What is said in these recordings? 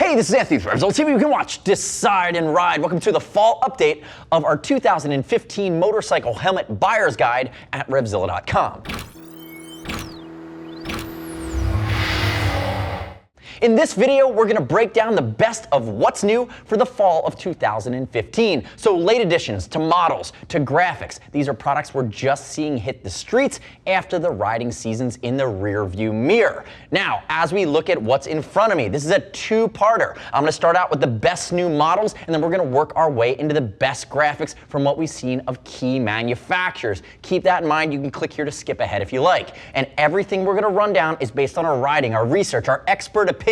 Hey, this is Anthony from RevZilla TV. You can watch, decide, and ride. Welcome to the fall update of our 2015 motorcycle helmet buyer's guide at RevZilla.com. In this video, we're going to break down the best of what's new for the fall of 2015. So late additions to models to graphics. These are products we're just seeing hit the streets after the riding season's in the rear view mirror. Now, as we look at what's in front of me, this is a two-parter. I'm going to start out with the best new models, and then we're going to work our way into the best graphics from what we've seen of key manufacturers. Keep that in mind. You can click here to skip ahead if you like. And everything we're going to run down is based on our riding, our research, our expert opinion.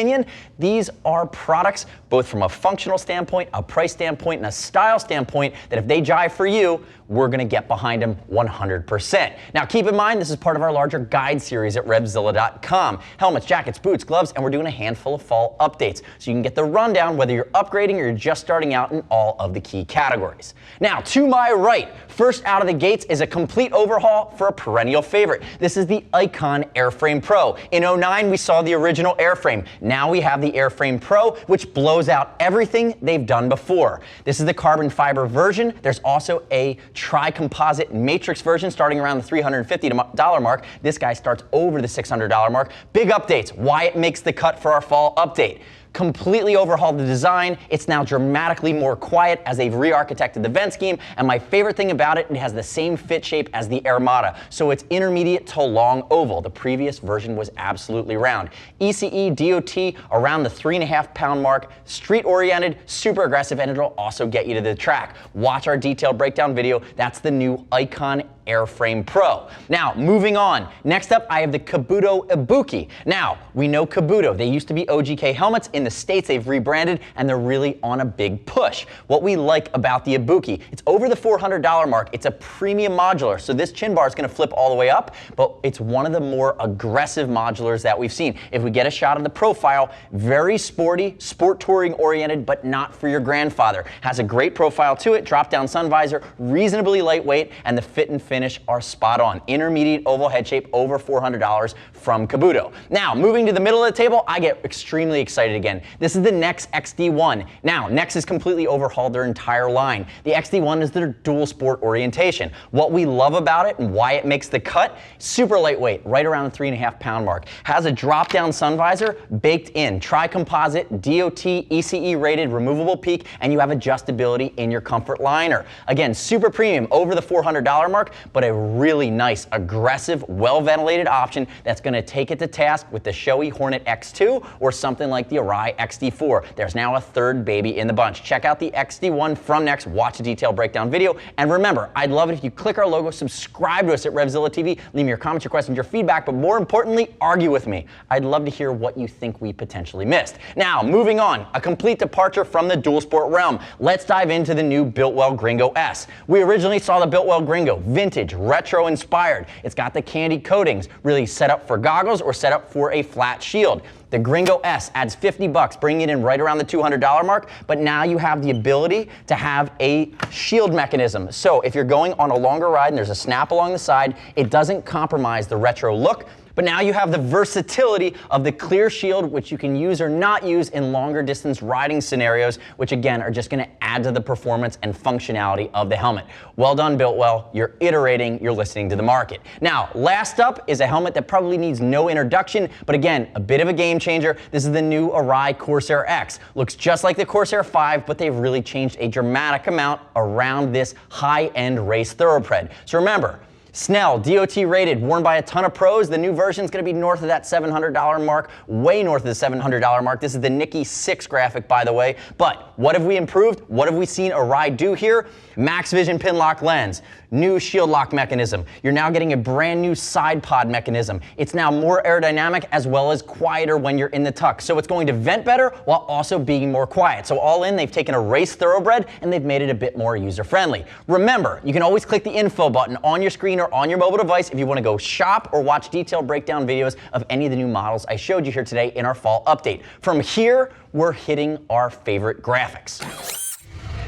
These are products, both from a functional standpoint, a price standpoint, and a style standpoint, that if they jive for you, we're going to get behind them 100%. Now, keep in mind, this is part of our larger guide series at RevZilla.com. Helmets, jackets, boots, gloves, and we're doing a handful of fall updates. So you can get the rundown whether you're upgrading or you're just starting out in all of the key categories. Now, to my right, first out of the gates is a complete overhaul for a perennial favorite. This is the Icon Airframe Pro. In 09, we saw the original Airframe. Now we have the Airframe Pro, which blows out everything they've done before. This is the carbon fiber version. There's also a tri-composite matrix version starting around the $350 mark. This guy starts over the $600 mark. Big updates, why it makes the cut for our fall update. Completely overhauled the design. It's now dramatically more quiet as they've re-architected the vent scheme, and my favorite thing about it, it has the same fit shape as the Armada, so it's intermediate to long oval. The previous version was absolutely round. ECE DOT around the 3.5 pound mark, street oriented, super aggressive, and it'll also get you to the track. Watch our detailed breakdown video. That's the new Icon Airframe Pro. Now, moving on. Next up, I have the Kabuto Ibuki. Now, we know Kabuto. They used to be OGK helmets. In the States, they've rebranded, and they're really on a big push. What we like about the Ibuki, it's over the $400 mark. It's a premium modular, so this chin bar is going to flip all the way up, but it's one of the more aggressive modulars that we've seen. If we get a shot of the profile, very sporty, sport touring oriented, but not for your grandfather. Has a great profile to it, drop-down sun visor, reasonably lightweight, and the fit and finish are spot on. Intermediate oval head shape, over $400 from Kabuto. Now, moving to the middle of the table, I get extremely excited again. This is the Nex XD1. Now, Nex has completely overhauled their entire line. The XD1 is their dual sport orientation. What we love about it and why it makes the cut, super lightweight, right around the 3.5 pound mark. Has a drop-down sun visor baked in, tri-composite, DOT, ECE rated, removable peak, and you have adjustability in your comfort liner. Again, super premium, over the $400 mark, but a really nice, aggressive, well-ventilated option that's going to take it to task with the Showi Hornet X2 or something like the Arai XD4. There's now a third baby in the bunch. Check out the XD1 from Nex, watch a detailed breakdown video, and remember, I'd love it if you click our logo, subscribe to us at RevZilla TV, leave me your comments, your questions, your feedback, but more importantly, argue with me. I'd love to hear what you think we potentially missed. Now, moving on, a complete departure from the dual sport realm. Let's dive into the new Biltwell Gringo S. We originally saw the Biltwell Gringo, vintage, retro inspired. It's got the candy coatings, really set up for goggles or set up for a flat shield. The Gringo S adds $50, bringing it in right around the $200 mark, but now you have the ability to have a shield mechanism. So if you're going on a longer ride and there's a snap along the side, it doesn't compromise the retro look, but now you have the versatility of the clear shield, which you can use or not use in longer distance riding scenarios, which again are just going to add to the performance and functionality of the helmet. Well done, Biltwell. You're iterating, you're listening to the market. Now, last up is a helmet that probably needs no introduction, but again, a bit of a game changer. This is the new Arai Corsair X. Looks just like the Corsair 5, but they've really changed a dramatic amount around this high-end race thoroughbred. So remember, Snell, DOT rated, worn by a ton of pros. The new version is going to be north of that $700 mark, way north of the $700 mark. This is the Nikki 6 graphic, by the way. But what have we improved? What have we seen Arai do here? Max Vision pin lock lens, new shield lock mechanism. You're now getting a brand new side pod mechanism. It's now more aerodynamic as well as quieter when you're in the tuck. So it's going to vent better while also being more quiet. So all in, they've taken a race thoroughbred and they've made it a bit more user-friendly. Remember, you can always click the info button on your screen or on your mobile device if you want to go shop or watch detailed breakdown videos of any of the new models I showed you here today in our fall update. From here, we're hitting our favorite graphics.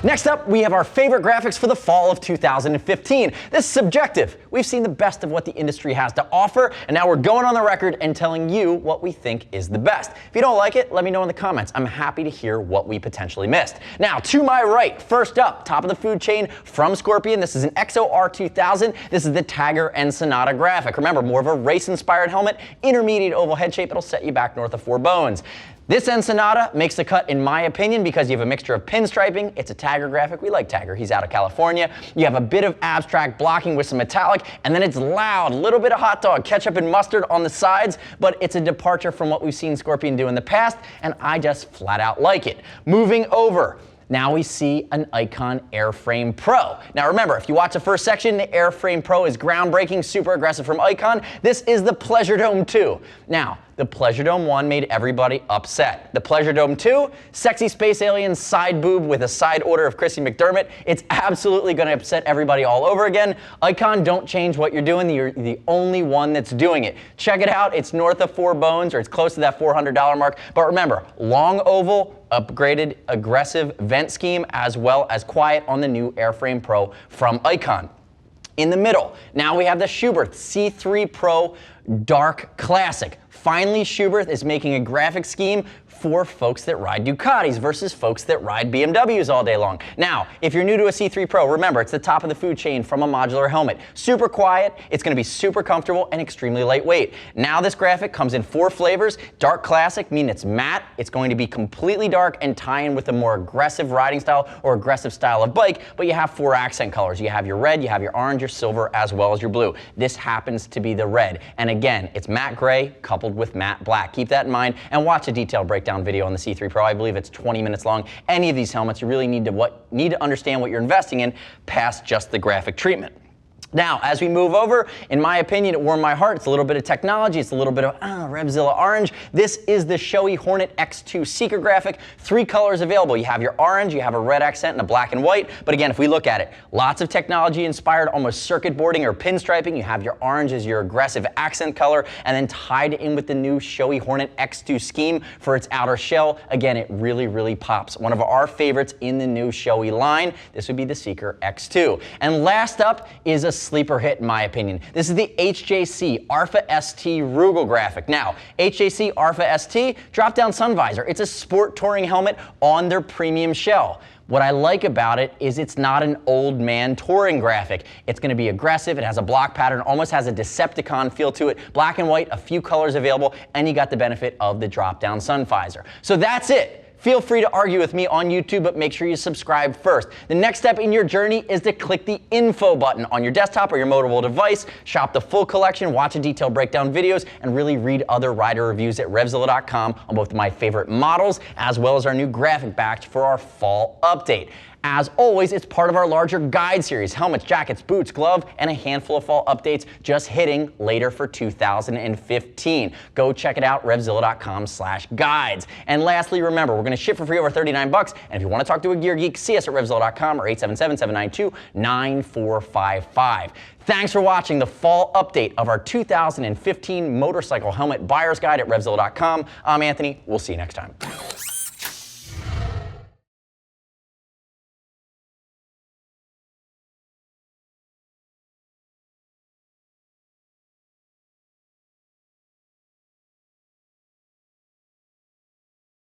Next up, we have our favorite graphics for the fall of 2015. This is subjective. We've seen the best of what the industry has to offer, and now we're going on the record and telling you what we think is the best. If you don't like it, let me know in the comments. I'm happy to hear what we potentially missed. Now, to my right, first up, top of the food chain from Scorpion. This is an XOR2000. This is the Tiger and Sonata graphic. Remember, more of a race-inspired helmet, intermediate oval head shape. It'll set you back north of 4 bones. This Ensenada makes the cut in my opinion because you have a mixture of pinstriping. It's a Tiger graphic. We like Tiger. He's out of California. You have a bit of abstract blocking with some metallic, and then it's loud, a little bit of hot dog, ketchup and mustard on the sides, but it's a departure from what we've seen Scorpion do in the past, and I just flat out like it. Moving over. Now we see an Icon Airframe Pro. Now remember, if you watch the first section, the Airframe Pro is groundbreaking, super aggressive from Icon. This is the Pleasure Dome 2. Now, the Pleasure Dome 1 made everybody upset. The Pleasure Dome 2, sexy space alien side boob with a side order of Chrissy McDermott. It's absolutely gonna upset everybody all over again. Icon, don't change what you're doing. You're the only one that's doing it. Check it out, it's north of 4 bones, or it's close to that $400 mark. But remember, long oval, upgraded aggressive vent scheme, as well as quiet on the new Airframe Pro from Icon. In the middle, now we have the Schuberth C3 Pro Dark Classic. Finally, Schuberth is making a graphic scheme for folks that ride Ducatis versus folks that ride BMWs all day long. Now, if you're new to a C3 Pro, remember, it's the top of the food chain from a modular helmet. Super quiet, it's gonna be super comfortable and extremely lightweight. Now this graphic comes in 4 flavors. Dark Classic, meaning it's matte, it's going to be completely dark and tie in with a more aggressive riding style or aggressive style of bike, but you have 4 accent colors. You have your red, you have your orange, your silver, as well as your blue. This happens to be the red. And again, it's matte gray coupled with matte black. Keep that in mind and watch a detailed breakdown video on the C3 Pro. I believe it's 20 minutes long. Any of these helmets, you really need to understand what you're investing in past just the graphic treatment. Now, as we move over, in my opinion, it warmed my heart. It's a little bit of technology. It's a little bit of RevZilla orange. This is the Showi Hornet X2 Seeker graphic. 3 colors available. You have your orange, you have a red accent, and a black and white. But again, if we look at it, lots of technology inspired, almost circuit boarding or pinstriping. You have your orange as your aggressive accent color, and then tied in with the new Showi Hornet X2 scheme for its outer shell. Again, it really, really pops. One of our favorites in the new Showi line. This would be the Seeker X2. And last up is a sleeper hit in my opinion. This is the HJC Arfa ST Rugal graphic. Now, HJC Arfa ST, drop down sun visor. It's a sport touring helmet on their premium shell. What I like about it is it's not an old man touring graphic. It's gonna be aggressive, it has a block pattern, almost has a Decepticon feel to it, black and white, a few colors available, and you got the benefit of the drop down sun visor. So that's it. Feel free to argue with me on YouTube, but make sure you subscribe first. The next step in your journey is to click the info button on your desktop or your mobile device, shop the full collection, watch a detailed breakdown videos, and really read other rider reviews at RevZilla.com on both of my favorite models, as well as our new graphic batch for our fall update. As always, it's part of our larger guide series, helmets, jackets, boots, glove, and a handful of fall updates just hitting later for 2015. Go check it out, RevZilla.com/guides. And lastly, remember, we're gonna ship for free over 39 bucks. And if you wanna talk to a gear geek, see us at RevZilla.com or 877-792-9455. Thanks for watching the fall update of our 2015 motorcycle helmet buyer's guide at RevZilla.com. I'm Anthony, we'll see you next time.